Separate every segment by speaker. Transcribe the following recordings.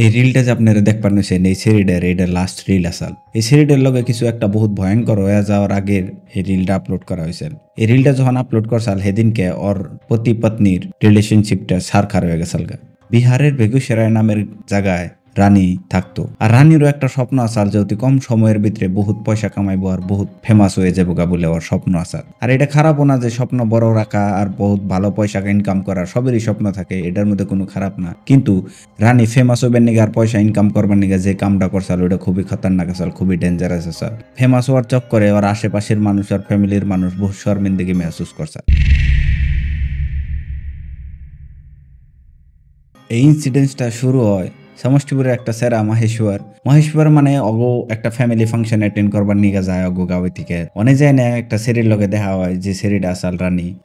Speaker 1: এই রিলটা যে আপনারা দেখবার নইছেন এই সিরিডের এটা লাস্ট রিল আসাল। এই সিরিডের লগে কিছু একটা বহুত ভয়ঙ্কর হয়ে যাওয়ার আগের এই রিলটা আপলোড করা হয়েছে। এই রিলটা যখন আপলোড করছাল সেদিনকে ওর পতি পত্নীর রিলেশনশিপটা সারখার হয়ে গেছাল গা। বিহারের বেগুসরাই নামের জায়গায় রানী থাকতো। আর রানীরও একটা স্বপ্ন আসাল যে অতি কম সময়ের ভিতরে বহুত পয়সা কামাইবো আর বহুত ফেমাস হয়ে যাবো গা বলে ওর স্বপ্ন আসাল। আর এটা খারাপও না যে স্বপ্ন বড় রাখা আর বহুত ভালো পয়সা ইনকাম করার সবেরই স্বপ্ন থাকে, এটার মধ্যে কোনো খারাপ না। কিন্তু রানী ফেমাস হইবার নিগে আর পয়সা ইনকাম করবার নিগে যে কামটা করছাল ওটা খুবই খতরনাক আসাল, খুবই ডেঞ্জারাস আসাল। ফেমাস হওয়ার চক্করে ওর আশেপাশের মানুষ আর ফ্যামিলির মানুষ বহু শর্মিন্দগি মেহসুস করছাল। এই ইনসিডেন্টসটা শুরু হয় সমষ্টিপুরের একটা সেরা মহেশ্বর মানে অগো একটা ফ্যামিলি ফাংশন অ্যাটেন্ড করবার নিগে যায় অগো গাঁও থেকে। অনেক যায় না একটা সেরির লগে দেখা হয় যে সেরিটা আসাল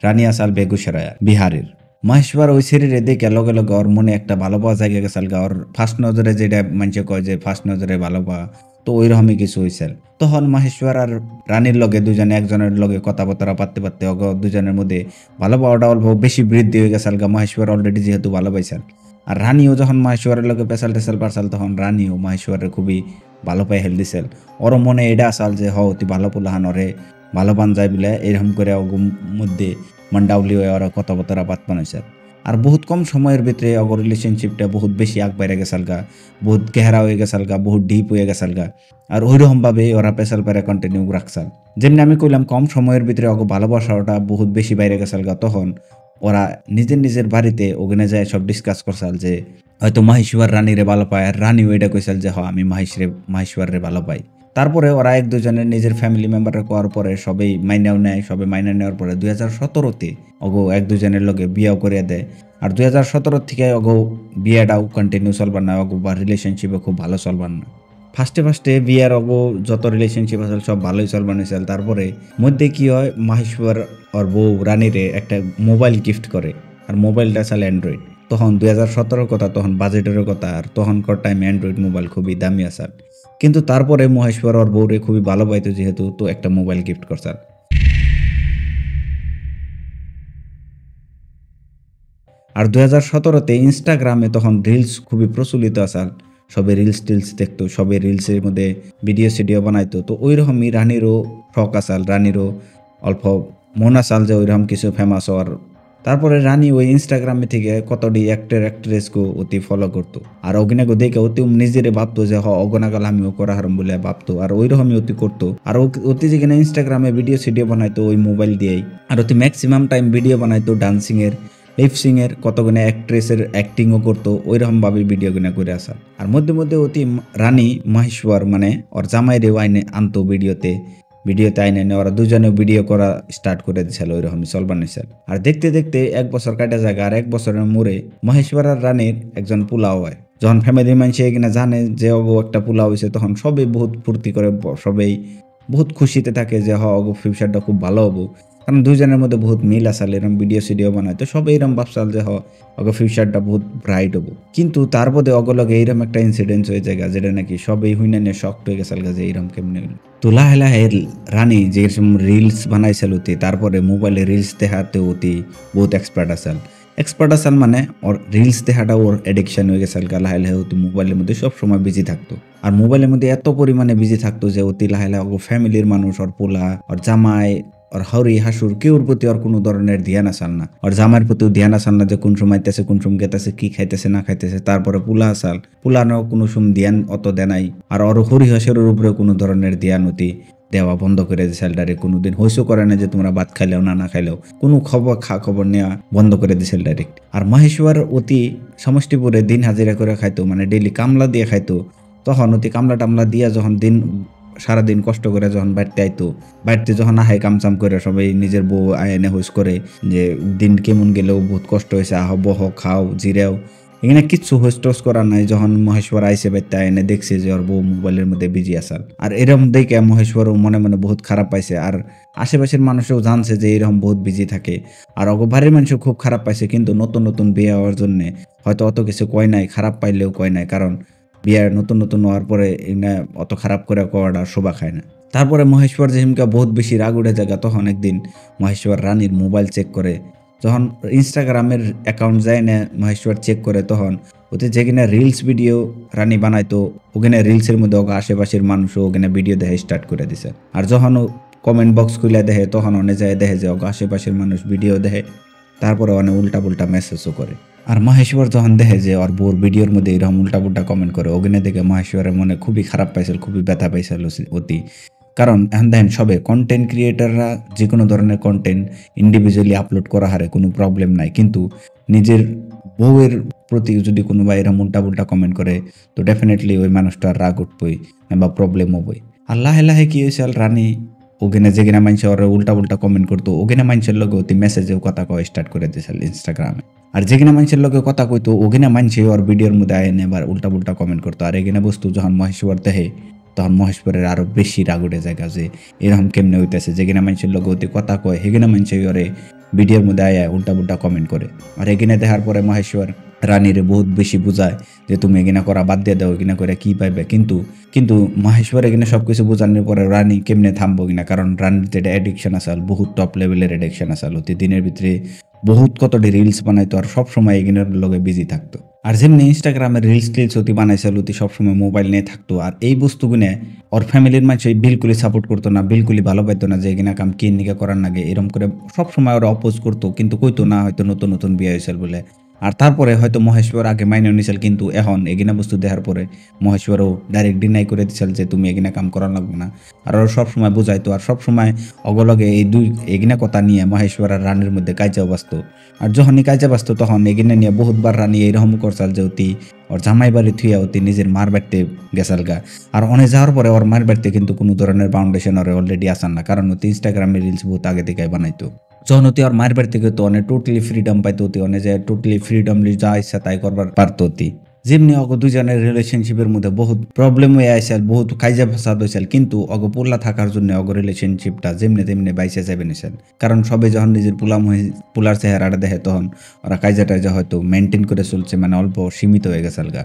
Speaker 1: রানী আসাল বেগুসরাই বিহারের। মহেশ্বর ওই শরীরে দেখে লগে লগে ওর মনে একটা ভালো পাওয়া জায়গা গেছাল গা। ওর ফার্স্ট নজরে যেটা মানুষে কয় যে ফার্স্ট নজরে ভালো পাওয়া, তো ওই রকমই কিছু হয়েছিল। তখন মহেশ্বর আর রানীর লগে দুজনে একজনের লগে কথাবার্তা পারতে পারতে অগ দুজনের মধ্যে ভালো পাওয়াটা অল্প বেশি বৃদ্ধি হয়ে গেছাল গা। মহেশ্বর অলরেডি যেহেতু ভালো পাইছাল, আর রানীও যখন মহেশ্বরের লগে পেশাল টেসাল পারসাল তখন রানীও মহেশ্বরের খুবই ভালো পাই হেল দিছিল। ওর মনে এটা আসাল যে অতি ভালো পোলাহান ওরে ভালো পান যায় বলে এরকম করে মধ্যে মন্ডাউলি হয়ে ওরা কথাবার্তা পাত বানাইছে। আর বহুত কম সময়ের ভিতরে অগর রিলেশনশিপটা বহুত বেশি আগ বাইরে গেছাল গা, বহুত গেহরা হয়ে গেছাল গা, বহুত ডিপ হয়ে গেছাল গা। আর ওইরকমভাবে ওরা পেশাল পারে কন্টিনিউ রাখছাল। যেমনি আমি কইলাম কম সময়ের ভিতরে অগ ভালোবাসাটা বহুত বেশি বাইরে গেছাল গা, তখন ওরা নিজের বাড়িতে ওখানে যায় সব ডিসকাস করছাল যে হয়তো মহেশ্বর রানীরে ভালো পায়, আর রানীও এটা কইসাল যে আমি মহেশ্বরে ভালো পাই। তারপরে ওরা এক দুজনের নিজের ফ্যামিলি মেম্বারের কোয়ার পরে সবাই মাইনাও নেয়। সবাই মাইনা নেওয়ার পরে 2017-তে অগো এক দুজনের লগে বিয়াও করিয়া দেয়। আর 2017 থেকে অগো বিয়াটাও কন্টিনিউ চলবার না, অগো বা রিলেশনশিপে খুব ভালো চলবার না। ফার্স্টে বিয়ার অগো যত রিলেশনশিপ আছে সব ভালোই চলবার নিয়েছিল। তারপরে মধ্যে কি হয়, মহেশ্বর ওর বউ রানীরে একটা মোবাইল গিফট করে, আর মোবাইলটা চালে অ্যান্ড্রয়েড। তখন 2017 কথা, তখন বাজেটেরও কথা, আর তখনকার টাইমে অ্যান্ড্রয়েড মোবাইল খুবই দামি আসার। কিন্তু তারপরে মহেশ্বর ওর বউরে খুবই ভালো পাইতো যেহেতু, তো একটা মোবাইল গিফট করছাল। আর 2017-তে ইনস্টাগ্রামে তখন রিলস খুবই প্রচলিত আসাল। সবে টিলস দেখতো, সবে রিলসের মধ্যে ভিডিও বানাইতো। তো ওই রকমই রানীরও শখ আসাল, রানীরও অল্প মন আসাল যে ওইরকম কিছু ফেমাস হওয়ার। তারপরে রানী ওই ইনস্টাগ্রামে থেকে কতটি অ্যাক্ট্রেসকে অতি ফলো করতো, আর অগ্নাকে দেখে অতি নিজেরে ভাবতো যে অগনাগাল আমিও করা হারম বলে ভাবতো, আর ওই রকমই অতি করতো। আর অতি যেখানে ইনস্টাগ্রামে ভিডিও বানাইতো ওই মোবাইল দিয়েই, আর অতি ম্যাক্সিমাম টাইম ভিডিও বানাইতো ডান্সিংয়ের, লিপসিংয়ের, কতগুলো অ্যাক্ট্রেসের অ্যাক্টিংও করতো, ওই রকমভাবে ভিডিওগুলো করে আসা। আর মধ্যে অতি রানী মহেশ্বর মানে ওর জামাইরেও আইনে আনতো ভিডিওতে আইনে এনে ওরা দুজনে ভিডিও করা স্টার্ট করে দিয়েছিল, ওই রকমই চলবার নিয়েছিল। আর দেখতে দেখতে 1 বছর কাটা যায়, আর 1 বছরের মোড়ে মহেশ্বর আর রানীর একজন পোলাও হয়। যখন ফ্যামিলি মানুষ এখানে জানে যে একটা পোলাও হয়েছে, তখন সবাই বহুত ফুর্তি করে, সবাই বহুত খুশিতে থাকে যে ফিউচারটা খুব ভালো হবো। কারণ দুইজনের মধ্যে বহুত মিল আসাল, এরকম ভিডিও বানায়, তো সবাই এরকম ভাবসাল যে ফিউচারটা বহুত ব্রাইট হবো। কিন্তু তার মধ্যে অগলগে এইরকম একটা ইনসিডেন্ট হয়ে যায় যেটা নাকি সবাই হুইনা নিয়ে শক্ট হয়ে গেছাল যে এইরকম কেমনে হইল। তো লাহে লাহে রানী যে রিলস বানাইছিল তারপরে মোবাইলে রিলস দেখাতে বহুত এক্সপার্ট আসাল মানে ওর রিলস দেখাটা ওর এডিকশন হয়ে গেছে। লাহে লাহে মোবাইলের মধ্যে সব সময় বিজি থাকতো, আর মোবাইলের মধ্যে এত পরিমাণে বিজি থাকতো যে লাহে লাহে ওর ফ্যামিলির মানুষ, ওর পোলা, ওর জামাই, ওর হরি হাসুর কেউর প্রতি ওর কোনো ধরনের ধ্যান আসাল না। ওর জামাইয়ের প্রতিও ধ্যান আসাল না যে কোন সময় আইতেছে, কোন সময় গেতেছে, কি খাইতেছে না খাইতেছে। তারপরে পুলানো কোনো সময় ধ্যান অত দেনাই। আর ওর হরি হাসুরের উপরে কোনো ধরনের ধ্যান দেওয়া বন্ধ করে দিয়েছে। কোনোদিন হইসও করে না যে তোমরা ভাত খাইলেও না খাইলেও, কোনো খবর নেওয়া বন্ধ করে দিয়েছে ডাইরেক্ট। আর মহেশ্বর সমষ্টিপুরে দিন হাজিরা করে খাইতো, মানে ডেইলি কামলা দিয়ে খাইতো। তখন কামলা টামলা দিয়া যখন সারাদিন কষ্ট করে যখন বাড়িতে যখন আহে কামচাম করে সবাই নিজের বউ আয়নে হোস করে যে দিন কেমন গেলেও বহুত কষ্ট হয়েছে, বহ খাও জিরেও, এখানে কিচ্ছু হোস্টোস করা নাই। যখন মহেশ্বর আইসে বাড়িতে আয়নে দেখছে যে ওর বউ মোবাইলের মধ্যে বিজি আসাল, আর এরকম দেখে মহেশ্বরও মনে মনে বহুত খারাপ পাইছে। আর আশেপাশের মানুষও জানছে যে এরকম বহুত বিজি থাকে, আর বাড়ির মানুষও খুব খারাপ পাইছে। কিন্তু নতুন বিয়ে হওয়ার জন্য হয়তো অত কিছু কয় নাই, খারাপ পাইলেও কয় নাই, কারণ বিয়ার নতুন হওয়ার পরে অত খারাপ করে কওয়াটা শোভা খায় না। তারপরে মহেশ্বর যেহিমকা বহুত বেশি রাগ উঠে জায়গা, তখন একদিন মহেশ্বর রানীর মোবাইল চেক করে যখন ইনস্টাগ্রামের অ্যাকাউন্ট যায় না মহেশ্বর চেক করে তখন ওতে যে কিনা রিলস ভিডিও রানী বানাইতো ওখানে রিলসের মধ্যে ওকে আশেপাশের মানুষও ওখানে ভিডিও দেখে স্টার্ট করে দিছে। আর যখন কমেন্ট বক্স খুলে দেখে তখন অনেক যায় দেখে যে ওকে আশেপাশের মানুষ ভিডিও দেখে তারপরে অনেক উল্টা পুল্টা মেসেজও করে। আর মহেশ্বর যখন দেখে যে ওর বোর ভিডিওর মধ্যে এরকম উল্টা পুল্টা কমেন্ট করে ওখানে দেখে মহেশ্বরের মনে খুবই খারাপ পাইছিল, খুবই ব্যথা পাইছিল অতি। কারণ এখন দেখেন সবে কন্টেন্ট ক্রিয়েটাররা যে কোনো ধরনের কন্টেন্ট ইন্ডিভিজুয়ালি আপলোড করা হারে কোনো প্রবলেম নাই, কিন্তু নিজের বউয়ের প্রতি যদি কোনো বা এরকম উল্টা পুল্টা কমেন্ট করে তো ডেফিনেটলি ওই মানুষটার রাগ উঠবই বা প্রবলেম হবই। আর লাহে লাহে কি হয়েছে রানী ওখানে যেখানে মানুষের ওরা উল্টা পুল্টা কমেন্ট করতো ওখানে মানুষের লগে অতি মেসেজেও কথা কয় স্টার্ট করে দিয়েছিল ইনস্টাগ্রামে। আর যেখানে মানুষের লগে কথা কইতো ওখানে মানুষে ওর ভিডিওর মধ্যে আয় এবার উল্টা পুল্টা কমেন্ট করতো। আর এখানে বস্তু যখন মহেশ্বর দেখে তখন মহেশ্বরের আরো বেশি রাগ উঠে জায়গা যে এরকম কেমনে হইতেছে, যেখানে মানুষের লগে অতি কথা কয় সেখানে মানুষে ওরে ভিডিওর মধ্যে আয় উল্টা পুল্টা কমেন্ট করে। আর এখানে দেখার পরে মহেশ্বর রানীরে বহুত বেশি বুঝায় যে তুমি এগিনা করা বাদ দিয়ে দাও, এগিনা করে কি পাইবে। কিন্তু মহেশ্বর এখানে সবকিছু বোঝানোর পরে রানী কেমনে থামবো কিনা, কারণ রানীর যেটা অ্যাডিকশন আসাল বহুত টপ লেভেলের অ্যাডিকশন আসাল, অতি দিনের ভিতরে বহুত কতটি রিলস বানাইতো আর সবসময় এগিনার লগে বিজি থাকতো। আর যেমনি ইনস্টাগ্রামের রিলস টিলস অতি বানাইছিল অতি সবসময় মোবাইল নিয়ে থাকতো। আর এই বস্তুগুনে ওর ফ্যামিলির মানুষ বিলকুলই সাপোর্ট করতো না, বিলকুলই ভালো পাইতো না যে এগিনা কাম কি নিকা করার নাগে, এরকম করে সবসময় ওরা অপোজ করতো, কিন্তু কইতো না হয়তো নতুন নতুন বিয়ে হয়েছিল বলে। আর তারপরে হয়তো মহেশ্বর আগে মাইনে নিছিল, কিন্তু এখন এগিনা বস্তু দেখার পরে মহেশ্বরও ডাইরেক্ট ডিনাই করে দিছিল যে তুমি এগিনা কাম করা লাগবে না। আর ওরা সবসময় বুঝাইতো আর সবসময় অগলগে এই দুই এগিনা কথা নিয়ে মহেশ্বর আর রানীর মধ্যে কাজা বাঁচত। আর যখনই কাজা বাঁচত তখন এগিনা নিয়ে বহুতবার রানী এইরকম করছাল যে অতি ওর জামাই বাড়ি থুইয়া অতি নিজের মার বাড়িতে গেছাল গা। আর অনেক যাওয়ার পরে ওর মার বাড়িতে কিন্তু কোনো ধরনের ফাউন্ডেশন ওরে অলরেডি আসান না, কারণ অতি ইনস্টাগ্রামে রিলস বহুত আগে থেকে বানাইতো। যখন অতি ওর মায়ের বাড়ি থেকে তো অনেক টোটালি ফ্রিডম পাইতো, অতি অনেক যায় টোটালি ফ্রিডমলি যা ইচ্ছা তাই করবার পারতো অতি। যেমনি অগ দুজনের রিলেশনশিপের মধ্যে বহুত প্রবলেম হয়ে আইসাল, বহুত কাইজা ফাসাদ হয়েছিল, কিন্তু অগ পোলা থাকার জন্য অগ রিলেশনশিপটা যেমনি তেমনি বাইসে যাবে নিছেন। কারণ সবে যখন নিজের পোলার চেহারাটা দেখে তখন ওরা কাইজা টাইজা হয়তো মেনটেন করে চলছে, মানে অল্প সীমিত হয়ে গেছাল গা।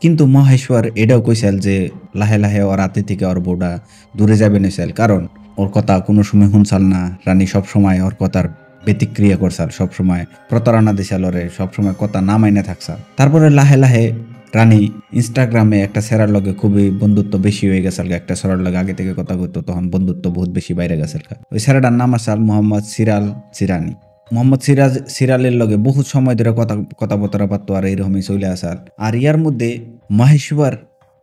Speaker 1: কিন্তু মহেশ্বর এটাও কইসাল যে লাহে লাহে ওর রাতে থেকে ওর বউটা দূরে যাবে নিছেল, কারণ ওর কথা কোনো সময় শুনছাল না। রানী সবসময় ওর কথার ব্যতিক্রিয়া করছাল, সবসময় প্রতারণা দিছাল ওরে, সবসময় কথা না মাইনে থাকছাল। তারপরে লাহে লাহে রানী ইনস্টাগ্রামে একটা সেরার লগে খুবই বন্ধুত্ব বেশি হয়ে গেছাল। একটা সেরার লগে আগে থেকে কথা কইতো তখন বন্ধুত্ব বহুত বেশি বাইরে গেছাল। ওই সেরাটার নাম আসাল মোহাম্মদ সিরাল সিরানি। মোহাম্মদ সিরালের লগে বহুত সময় ধরে কথাবার্তা পারতো আর এইরকমই চলে আসাল। আর ইয়ার মধ্যে মহেশ্বর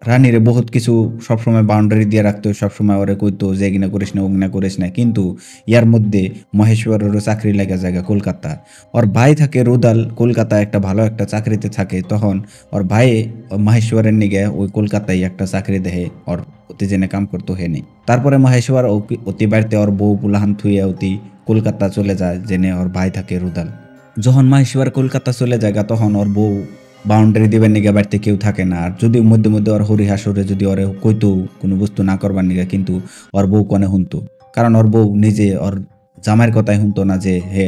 Speaker 1: রানীরে বহুত কিছু সবসময় বাউন্ডারি দিয়ে রাখতো, সবসময় ওরে কইতো যে এগিনা করিস না ওগিনা করিস না। কিন্তু ইয়ার মধ্যে মহেশ্বরেরও চাকরি লাগা জায়গা কলকাতা, ওর ভাই থাকে রুদাল কলকাতায় একটা ভালো একটা চাকরিতে থাকে। তখন ওর ভাই মহেশ্বরের নিগে ওই কলকাতায় একটা চাকরি দেহে ওর অতি জেনে কাম করতো হেনি। তারপরে মহেশ্বর অতি বাড়িতে ওর বউ পুলাহান থুইয়া অতি কলকাতা চলে যায়, জেনে ওর ভাই থাকে রুদাল। যখন মহেশ্বর কলকাতা চলে যায় তখন ওর বউ বাউন্ডারি দিবার নিগে বাড়িতে কেউ থাকে না। আর যদি মধ্যে মধ্যে ওর হরি হাসরে যদি ওরে কইতো কোনো বস্তু না করবার নিগে, কিন্তু ওর বউ কনে শুনতো, কারণ ওর বউ নিজে ওর জামাইয়ের কথাই শুনতো না যে হে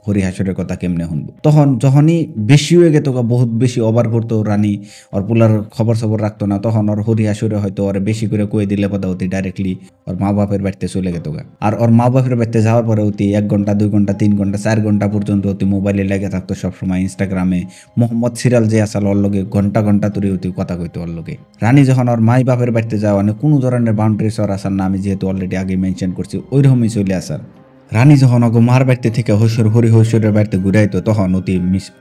Speaker 1: হরি হাসরের কথা কেমনে শুনবো। তখন যখনই বেশি হয়ে গেত বহুত বেশি ওভার করতো রানী, ওর পুলার খবর সবর রাখতো না, তখন ওর হরি হাসরে হয়তো ওর বেশি করে কয়ে দিলে কথা অতি ডাইরেক্টলি ওর মা বাপের বাড়িতে চলে গেত গা। আর ওর মা বাপের বাড়িতে যাওয়ার পরে অতি 1 ঘন্টা 2 ঘন্টা 3 ঘন্টা 4 ঘন্টা পর্যন্ত অতি মোবাইলে লেগে থাকতো সবসময় ইনস্টাগ্রামে। মোহাম্মদ সিরাল যে আসাল ওর লগে ঘন্টা ঘন্টা ধরে অতি কথা কইতো ওর লগে। রানী যখন ওর মাই বাপের বাড়িতে যাওয়া মানে কোনো ধরনের বাউন্ডারিজ ওর আসার না, আমি যেহেতু অলরেডি আগে মেনশন করছি ওইরকমই চলে আসার। রানী যখন অগ মার বাড়িতে থেকে হরি হৈশ্বরের বাড়িতে ঘুরাইতো তখন অতি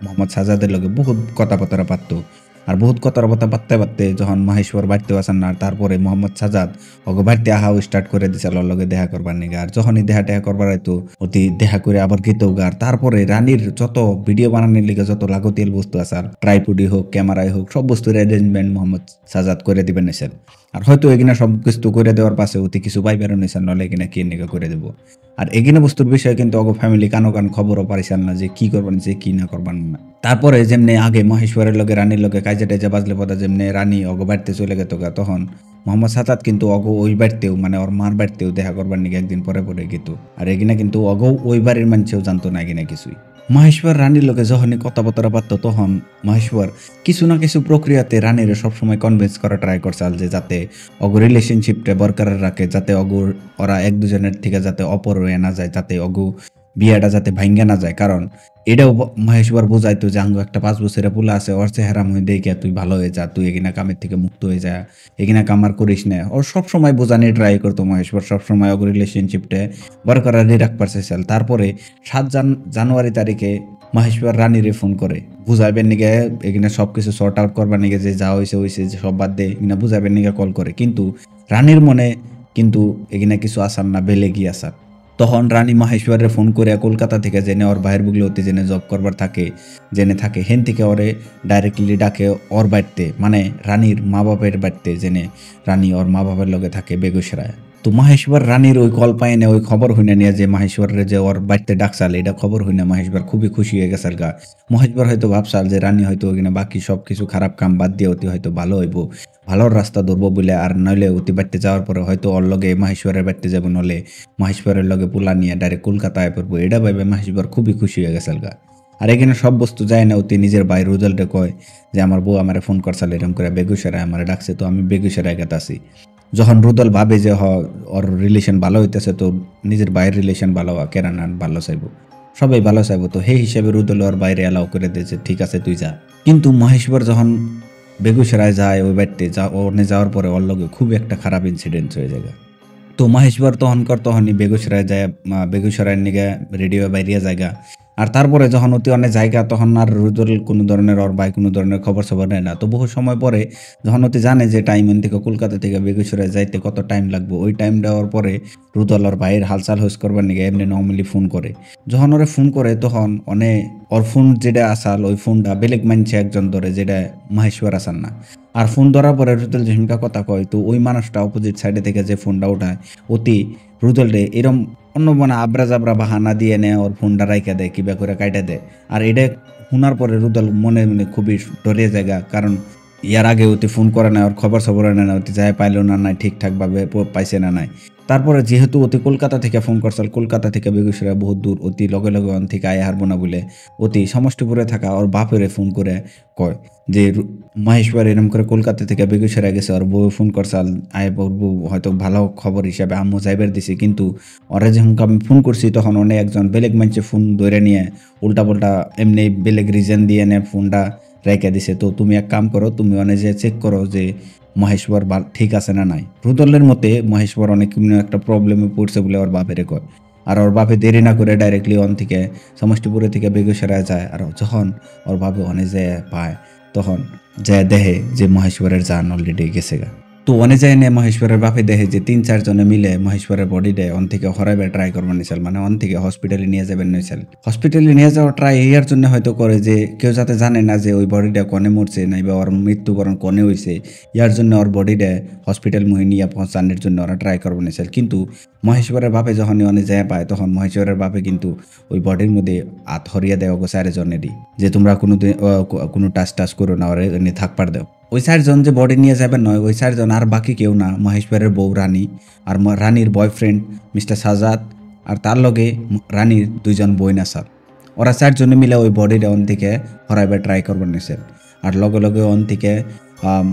Speaker 1: মোহাম্মদ সাজাদের লগে বহুত কথাবার্তা পারতো। আর বহুত কথাবার্তা পারতে পারতে যখন মহেশ্বর বাড়িতে আসান না, তারপরে মোহাম্মদ সাজাদ অগ বাড়িতে আহাও স্টার্ট করে দিছিল ওর লগে দেখা করবার নিগে। আর যখনই দেখা করবার হয়তো অতি দেখা করে আবার গীতও গা। আর তারপরে রানীর যত ভিডিও বানানোর লিগে যত লাগতিয়াল বস্তু আছে, আর ট্রাইপডি হোক ক্যামেরাই হোক সব বস্তুর অ্যারেঞ্জমেন্ট মোহাম্মদ সাজাদ করে দিবেন নিছেন। আর হয়তো এগিনা সব কিছু করে দেওয়ার পাশে অতি কিছু পাইবার নিছেন, নলে এগিনা কি নিকা করে দেবো। আর এগিনা বস্তুর বিষয়ে কিন্তু অগ ফ্যামিলি কানো কান খবরও পারিছেন না যে কি করবেন যে কি না করবেন না। তারপরে যেমনি আগে মহেশ্বরের লগে রানীর লগে কাজে টাইজা বাজলে পদা যেমনি রানী অগ বাড়িতে চলে গেত গা, তখন মোহাম্মদ সাজাদ কিন্তু অগ ওই বাড়িতেও মানে ওর মার বাড়িতেও দেখা করবার নিগে একদিন পরে পরে গেত। আর এগিনা কিন্তু অগ ওই বাড়ির মানুষেও জানতো না এগিনা কিছুই। মহেশ্বর রানীর লোকে যখনই কথাবার্তা পারতো তখন মহেশ্বর কিছু না কিছু প্রক্রিয়াতে রানীর সবসময় কনভিন্স করা ট্রাই করছে যে যাতে অগ রিলেশনশিপটা বরকরার রাখে, যাতে ওরা এক দুজনের থেকে যাতে অপর হয়ে না যায়, যাতে বিয়াটা যাতে ভাঙ্গা না যায়। কারণ এটাও মহেশবার বুঝাইতো যে আঙ্গো একটা 5 বছরের পোলা আছে, ওর চেহারা মুই দেইখা তুই ভালো হয়ে যা, তুই এগিনা কামের থেকে মুক্ত হয়ে যা, এগিনা কাম আর করিস না। ওর সবসময় বোঝানির ট্রাই করতো মহেশবার, সবসময় ওগো রিলেশনশিপটা বরকরারই রাখবার চাইছিল। তারপরে ৭ জানুয়ারি তারিখে মহেশবার রানীরে ফোন করে বুঝাইবেন নিগে, এখানে সবকিছু সর্ট আউট করবার নিগে, যে যা হইছে হইছে, যে সব বাদ দে, এখানে বুঝাইবেন নিগে কল করে। কিন্তু রানীর মনে কিন্তু এখানে কিছু আসার না, বেলেগি আসার। তখন রানী মহেশ্বরের ফোন করে কলকাতা থেকে জেনে ওর ভাইয়ের বুগলোতে জেনে জব করবার থাকে, জেনে থাকে হেন থেকে ওরে ডাইরেক্টলি ডাকে ওর বাড়িতে, মানে রানীর মা বাপের বাড়িতে, জেনে রানী ওর মা বাপের লগে থাকে বেগুসরায়। তো মহেশ্বর রানীর ওই কল পায় না, ওই খবর হইনা নিয়ে যে মহেশ্বরের যে ওর বাড়িতে ডাকসাল, এটা খবর হইনা মহেশ্বর খুবই খুশি হয়ে গেছাল গা। মহেশ্বর হয়তো ভাবসাল যে রানী হয়তো ওখানে বাকি সব কিছু খারাপ কাম বাদ দিয়ে অতি হয়তো ভালো হইব, ভালোর রাস্তা ধরবো বলে। আর নইলে অতি বাড়িতে যাওয়ার পরে হয়তো ওর লগে মহেশ্বরের বাড়িতে যাবো, নলে মহেশ্বরের লগে পোলা নিয়ে ডাইরেক্ট কলকাতায় পড়বো। এটা ভাবে মহেশ্বর খুবই খুশি হয়ে গেছাল গা। আর এখানে সব বস্তু যায় না, অতি নিজের ভাই রুজালটা কয় যে আমার বউ আমারে ফোন করছাল এরকম করে বেগুসরায় আমারে ডাকছে, তো আমি বেগুসরায় গেতে আছি। যখন রুদল ভাবে যে ওর রিলেশন ভালো হইতেছে, তো নিজের ভাইয়ের রিলেশন ভালো কেন না ভালো চাইবো, সবাই ভালো চাইবো। তো সেই হিসেবে রুদল ওর বাইরে অ্যালাউ করে দিয়েছে, ঠিক আছে তুই যা। কিন্তু মহেশ্বর যখন বেগুসরায় যায় ওই বাড়িতে ওনে যাওয়ার পরে ওর লগে খুব একটা খারাপ ইনসিডেন্ট হয়ে যায়। তো মহেশবার তখনই বেগুসরায় যায়, বেগুসরায়ের নিগে রেডিও বাইরিয়া জায়গা। আর তারপরে যখন অতি অনেক জায়গা, তখন আর রুদল কোনো ধরনের ওর ভাই কোনো ধরনের খবর সবর নেয় না। তো বহু সময় পরে যখন অতি জানে যে টাইম থেকে কলকাতা থেকে বেগুসরায় যাইতে কত টাইম লাগবে, ওই টাইম দেওয়ার পরে রুদল ওর ভাইয়ের হালচাল হোস করবার নিগে এমনি নর্মালি ফোন করে। যখন ওরে ফোন করে তখন ওর ফোন যেটা আসাল, ওই ফোনটা বেলেগ মানছে একজন ধরে, যেটা মহেশ্বর আসান না। আর ফোন ধরার পরে রুদল যেমকা কথা কয়, তো ওই মানুষটা অপোজিট সাইডে থেকে যে ফোনটা উঠায়, অতি রুদল রে এরম অন্য মানে আবরা জাবরা বাহানা দিয়ে নেয়, ওর ফোনটা রাইখা দেয়, কিবা করে কাইটা দেয়। আর এটা শোনার পরে রুদল মনে মনে খুবই ডরিয়ে জায়গা, কারণ ইয়ার আগে অতি ফোন করে না, ওর খবর সবর নেয় না, অতি যায় পাইলো না নাই, ঠিকঠাকভাবে পাইছে না নাই। তারপরে যেহেতু অতি কলকাতা থেকে ফোন করছিল, কলকাতা থেকে বেগুসরাই বহুত দূর, অতি লগে লগে অন থেকে আয় হারবো না বলে অতি সমষ্টিপুরে থাকা ওর বাপেরে ফোন করে কয় যে মহেশ্বর এরম করে কলকাতা থেকে বেগুসরাই গেছে, ওর বউ ফোন করছাল, আয় বউ হয়তো ভালো খবর হিসাবে আম্মু যাইবার দিছে। কিন্তু ওরা যখন আমি ফোন করছি তখন অনেক একজন বেলেগ মানুষে ফোন ধরে নিয়ে উল্টা পাল্টা এমনি বেলেগ রিজন দিয়ে নে ফোনটা রেখে দিছে। তো তুমি এক কাম করো, তুমি অনেক যে চেক করো যে মহেশ্বর ঠিক আছে না নাই। রুদলের মতে মহেশ্বর অনেক একটা প্রবলেমে পড়ছে বলে ওর বাপের কয়। আর ওর বাপে দেরি না করে ডাইরেক্টলি অন থেকে সমষ্টিপুরে থেকে বেগুসরায় যায়। আর যখন ওর বাপে অনেক যে পায়, তখন যায় দেখে যে মহেশ্বরের জান অলরেডি গেছে গা। তো অনে যায় না, মহেশ্বরের বাপে দেখে যে ৩-৪ জনে মিলে মহেশ্বরের বডিটা অন থেকে হরাইবার ট্রাই করবার নিয়েছিল, মানে অন থেকে হসপিটালে নিয়ে যাবেন নিয়েছিল। হসপিটালে নিয়ে যাওয়ার ট্রাই এর জন্য হয়তো করে যে কেউ যাতে জানে না যে ওই বডিটা কনে মরছে নাই বা ওর মৃত্যুবরণ কনে হয়েছে, ইয়ার জন্য ওর বডিটা হসপিটাল মুহে নিয়ে পৌঁছানোর জন্য ওরা ট্রাই করবার নিয়েছিল। কিন্তু মহেশ্বরের বাপে যখন অনেক যায় পায়, তখন মহেশ্বরের বাপে কিন্তু ওই বডির মধ্যে হাত হরিয়া দেয় ওগো ৪ জনেরই, যে তোমরা কোনো টাচ করো না, ওরে এনে থাকবার দাও। ওই ৪ জন যে বডি নিয়ে যাবেন নয়, ওই ৪ জন আর বাকি কেউ না, মহেশ্বরের বউ রানী আর রানীর বয়ফ্রেন্ড মিস্টার সাজাদ, আর তার লগে রানীর ২ জন বইন আসার। ওরা ৪ জনে মিলে ওই বডিটা অন থেকে হরাইবার ট্রাই করবার নিয়েছে। আর লগে লগে অন থেকে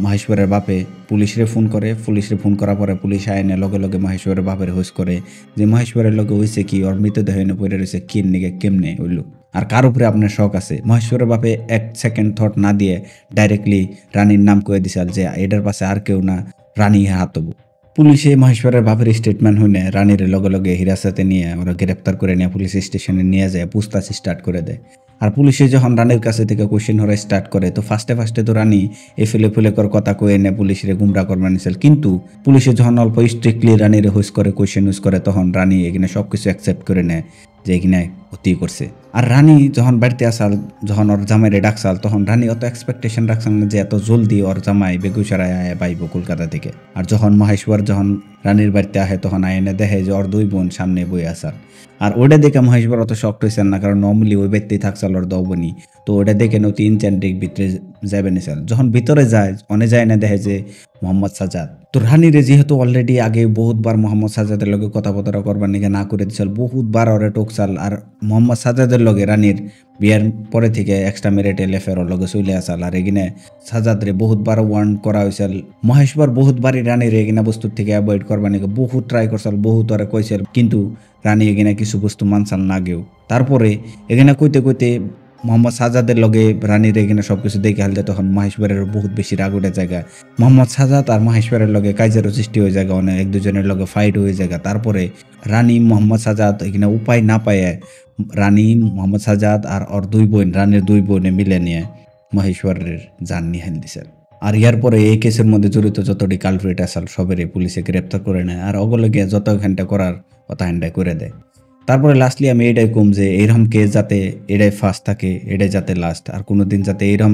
Speaker 1: মহেশ্বরের বাপে পুলিশরে ফোন করে, পুলিশরে ফোন করার পরে পুলিশ আইনে লগে লগে মহেশ্বরের বাপের হোস করে যে মহেশ্বরের লগে হয়েছে কি, ওর মৃতদেহ এনে পড়ে রয়েছে, কিন নিগে কেমনে হইল, আর কার উপরে আপনার শখ আছে। মহেশ্বরের বাপে ১ সেকেন্ড থট না দিয়ে ডাইরেক্টলি রানীর নাম কয়ে দিছাল যে এটার পাশে আর কেউ না, রানী হাতবু। পুলিশে মহেশ্বরের বাপের স্টেটমেন্ট হইনে রানীর লগে লগে হিরাসাতে নিয়ে ওরা গ্রেপ্তার করে নিয়ে পুলিশ স্টেশনে নিয়ে যায়, পুছতাছ স্টার্ট করে দেয়। আর পুলিশে যখন রানীর কাছে থেকে কোশ্চেন হরা স্টার্ট করে, তো ফার্স্টে তো রানী এ ফেলে কর কথা কয়ে এনে পুলিশরে গুমরা করবার নিছিল। কিন্তু পুলিশে যখন অল্প স্ট্রিক্টলি রানীর হুইস করে কোশ্চেন ইউজ করে, তখন রানী এখানে সব কিছু অ্যাকসেপ্ট করে নেয় যে এখানে অতি করছে। আর রানী যখন বাড়িতে আসাল, যখন ওর জামাইরে ডাকসাল, তখন রানী অত এক্সপেকটেশন রাখছেন না যে এত জলদি ওর জামাই বেগুসরায় আয় পাইব কলকাতা থেকে। আর যখন মহেশ্বর যখন রানীর বাড়িতে আহে, তখন আয়নে দেখে যে ওর ২ বোন সামনে বই আসাল। আর ওটা দেখে মহেশ্বর অত শক্ট হয়েছেন না, কারণ নর্মালি ওই ব্যক্তিই থাকসাল ওর দৌবনি। তো ওটা দেখে নতি ইনচেন্ট্রিক ভিতরে যাবে নিছেন। যখন ভিতরে যায় অনে যায় না, দেখে যে মোহাম্মদ সাজাদ। তো রানীরে যেহেতু অলরেডি আগে বহুতবার মোহাম্মদ সাজাদের লগে কথাবার্তা করবার নিকে না করে দিছিল, বহুতবার ওরে টোকসাল। আর মোহাম্মদ সাজাদের লগে রানীর বিয়ার পরে থেকে এক্সট্রা ম্যারিটাল অ্যাফেয়ার লগে চলে আসাল আর এগিনে সাজাদরে বহুতবার ওয়ার্ন করা হয়েছিল মহেশবার বহুতবারই রানীর এগিনা বস্তুর থেকে অ্যাভয়েড করবা নাকি বহুত ট্রাই করছাল বহুত ওরা কইছিল কিন্তু রানী এগিনা কিছু বস্তু মানসাল না গেও তারপরে এগিনা কইতে কইতে মোহাম্মদ সাজাদের লগে রানীর এখানে সবকিছু দেখে হালতে তখন মহেশ্বরের বহুত বেশি রাগ উঠে জায়গা মোহাম্মদ সাজাদ আর মহেশ্বরের লগে কাজেরও সৃষ্টি হয়ে জায়গা অনেক এক দুজনের লগে ফাইট হয়ে জায়গা তারপরে রানী মোহাম্মদ সাজাদ এখানে উপায় না পায় রানী মোহাম্মদ সাজাদ আর ওর রানীর দুই বোনে মিলে নিয়ে মহেশ্বরের জান নিহাল দিছে আর ইয়ার পরে এই কেসের মধ্যে জড়িত যতটি কালপ্রিট আসাল সবেরই পুলিশে গ্রেপ্তার করে নেয় আর অগলগে যত ঘন্টা করার কথা হ্যান্ডা করে দেয় তারপরে লাস্টলি আমি এটাই কম যে এইরকম কেস যাতে এটাই ফার্স্ট থাকে এটাই যাতে লাস্ট আর কোনোদিন যাতে এইরকম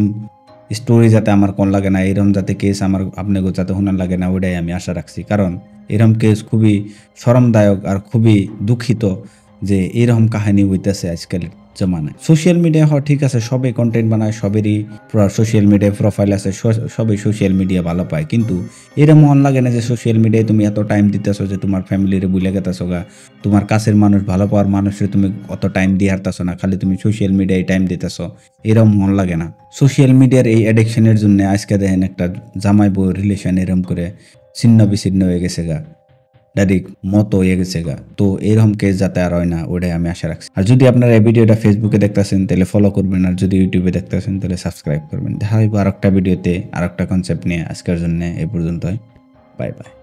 Speaker 1: স্টোরি যাতে আমার কোন লাগে না এইরকম যাতে কেস আমার আপনাকে যাতে শোনার লাগে না ওইটাই আমি আশা রাখছি কারণ এরকম কেস খুবই শরমদায়ক আর খুবই দুঃখিত যে এরকম কাহিনী হইতেছে আজকাল জমানায় সোশ্যাল মিডিয়া হওয়া ঠিক আছে সবাই কন্টেন্ট বানায় সবেরই সোশ্যাল মিডিয়ায় প্রোফাইল আছে সবাই সোশ্যাল মিডিয়া ভালো পায় কিন্তু এরকম মন লাগে না যে সোশ্যাল মিডিয়ায় তুমি এত টাইম দিতেছো যে তোমার ফ্যামিলিরে বুঝলে গেতেছো গা তোমার কাছের মানুষ ভালো পাওয়ার মানুষের তুমি অত টাইম দিয়ে হারতেছো না খালি তুমি সোশ্যাল মিডিয়ায় টাইম দিতেছো এরকম মন লাগে না সোশ্যাল মিডিয়ার এই অ্যাডিকশনের জন্য আজকে দেখেন একটা জামাই বউ রিলেশন এরকম করে ছিন্ন বিচ্ছিন্ন হয়ে গেছে গা ডাইরেক্ট মতো হয়ে গেছে গা তো এরকম কেস যাতে আর হয় না ওটাই আমি আশা রাখছি আর যদি আপনারা এই ভিডিওটা ফেসবুকে দেখতেছেন তাহলে ফলো করবেন আর যদি ইউটিউবে দেখতেছেন তাহলে সাবস্ক্রাইব করবেন দেখা হইব আরেকটা ভিডিওতে আরেকটা কনসেপ্ট নিয়ে আজকের জন্য এই পর্যন্তই বাই বাই